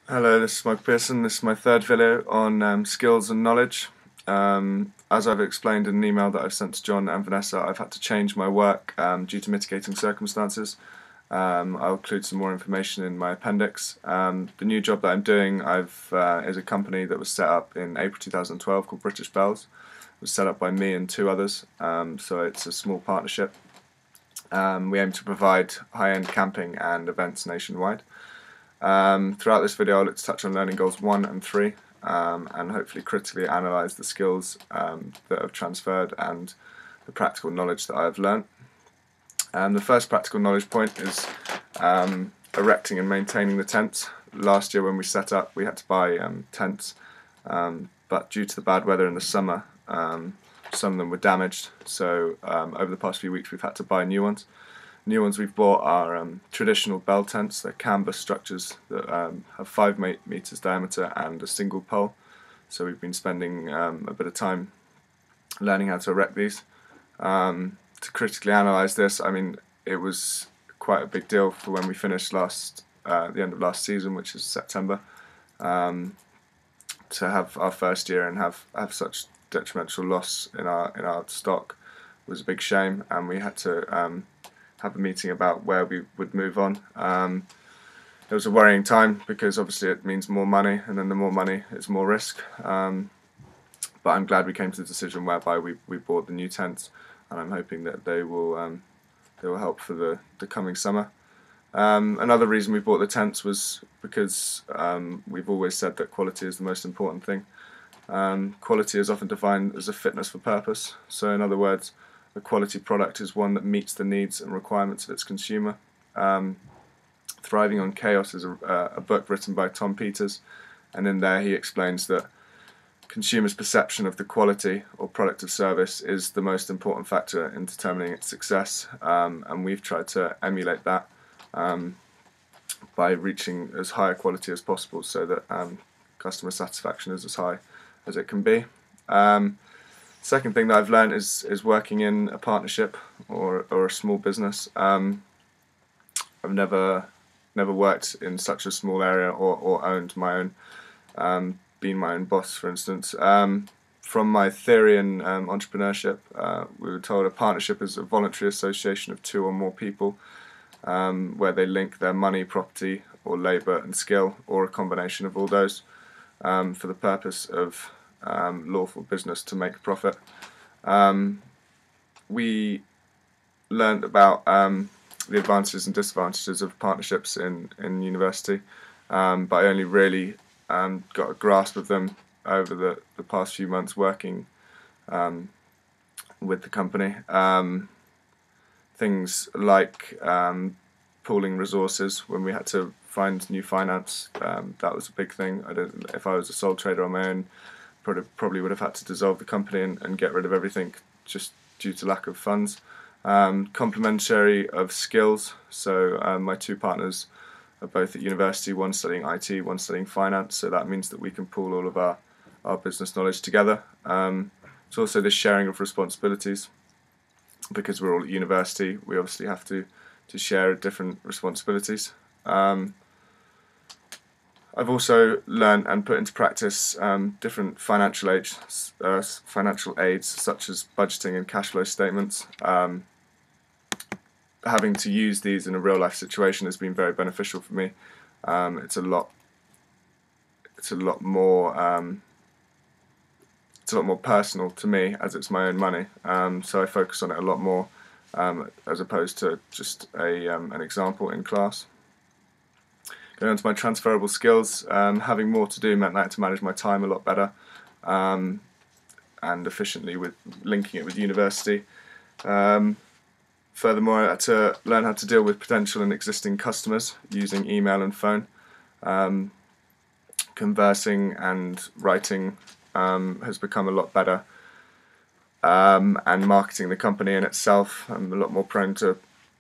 Hello, this is Mike Pearson. This is my third video on skills and knowledge. As I've explained in an email that I've sent to John and Vanessa, I've had to change my work due to mitigating circumstances. I'll include some more information in my appendix. The new job that I'm doing is a company that was set up in April 2012 called British Bells. It was set up by me and two others, so it's a small partnership. We aim to provide high-end camping and events nationwide. Throughout this video I'll look to touch on learning goals 1 and 3 and hopefully critically analyse the skills that have transferred and the practical knowledge that I have learnt. The first practical knowledge point is erecting and maintaining the tents. Last year when we set up we had to buy tents, but due to the bad weather in the summer some of them were damaged, so over the past few weeks we've had to buy new ones. New ones we've bought are traditional bell tents. They're canvas structures that have 5 meters diameter and a single pole. So we've been spending a bit of time learning how to erect these. To critically analyse this, I mean, it was quite a big deal for when we finished the end of last season, which is September, to have our first year and have such detrimental loss in our stock was a big shame, and we had to have a meeting about where we would move on. It was a worrying time because obviously it means more money, and then the more money it's more risk. But I'm glad we came to the decision whereby we bought the new tents, and I'm hoping that they will help for the coming summer. Another reason we bought the tents was because we've always said that quality is the most important thing. Quality is often defined as a fitness for purpose. So in other words, a quality product is one that meets the needs and requirements of its consumer. Thriving on Chaos is a book written by Tom Peters, and in there he explains that consumers' perception of the quality or product or service is the most important factor in determining its success, and we've tried to emulate that by reaching as high a quality as possible so that customer satisfaction is as high as it can be. Second thing that I've learned is working in a partnership or a small business. I've never worked in such a small area or owned my own, been my own boss, for instance. From my theory in entrepreneurship, we were told a partnership is a voluntary association of 2 or more people where they link their money, property, or labour and skill, or a combination of all those, for the purpose of lawful business to make a profit. We learned about the advantages and disadvantages of partnerships in university, but I only really got a grasp of them over the past few months working with the company. Things like pooling resources when we had to find new finance, that was a big thing. If I was a sole trader on my own, probably would have had to dissolve the company and get rid of everything just due to lack of funds. Complementary of skills, so my 2 partners are both at university, one studying IT, one studying finance, so that means that we can pool all of our business knowledge together. It's also this sharing of responsibilities. Because we're all at university, we obviously have to share different responsibilities. I've also learned and put into practice different financial aids such as budgeting and cash flow statements. Having to use these in a real life situation has been very beneficial for me. It's a lot more personal to me as it's my own money. So I focus on it a lot more as opposed to just an example in class. Going on to my transferable skills, having more to do meant that I had to manage my time a lot better and efficiently with linking it with university. Furthermore, I had to learn how to deal with potential and existing customers using email and phone. Conversing and writing has become a lot better, and marketing the company in itself, I'm a lot more prone to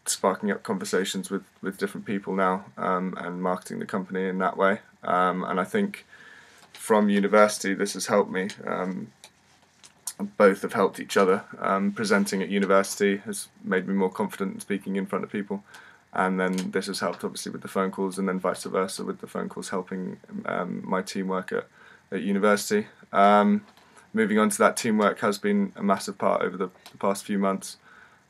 sparking up conversations with different people now, and marketing the company in that way. And I think from university this has helped me. Both have helped each other. Presenting at university has made me more confident in speaking in front of people, and then this has helped obviously with the phone calls, and then vice versa with the phone calls helping my teamwork at university. Moving on to that, teamwork has been a massive part over the past few months.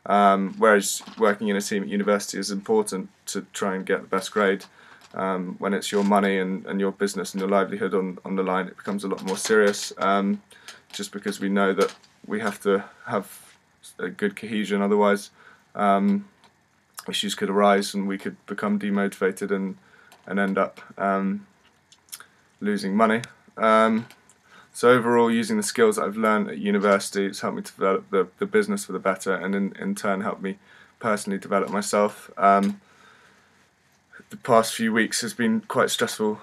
Whereas working in a team at university is important to try and get the best grade. When it's your money and your business and your livelihood on the line, it becomes a lot more serious, just because we know that we have to have a good cohesion, otherwise issues could arise and we could become demotivated and end up losing money. So overall, using the skills that I've learned at university, it's helped me to develop the business for the better, and in turn helped me personally develop myself. The past few weeks has been quite stressful,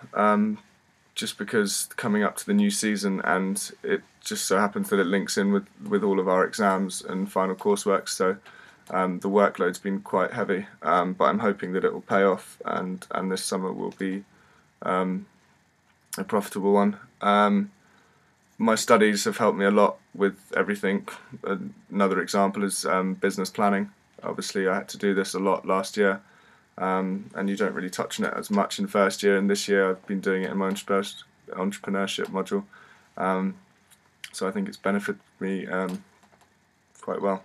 just because coming up to the new season, and it just so happens that it links in with all of our exams and final coursework, so the workload's been quite heavy, but I'm hoping that it will pay off, and this summer will be a profitable one. My studies have helped me a lot with everything. Another example is business planning. Obviously I had to do this a lot last year, and you don't really touch on it as much in first year, and this year I've been doing it in my entrepreneurship module, so I think it's benefited me quite well.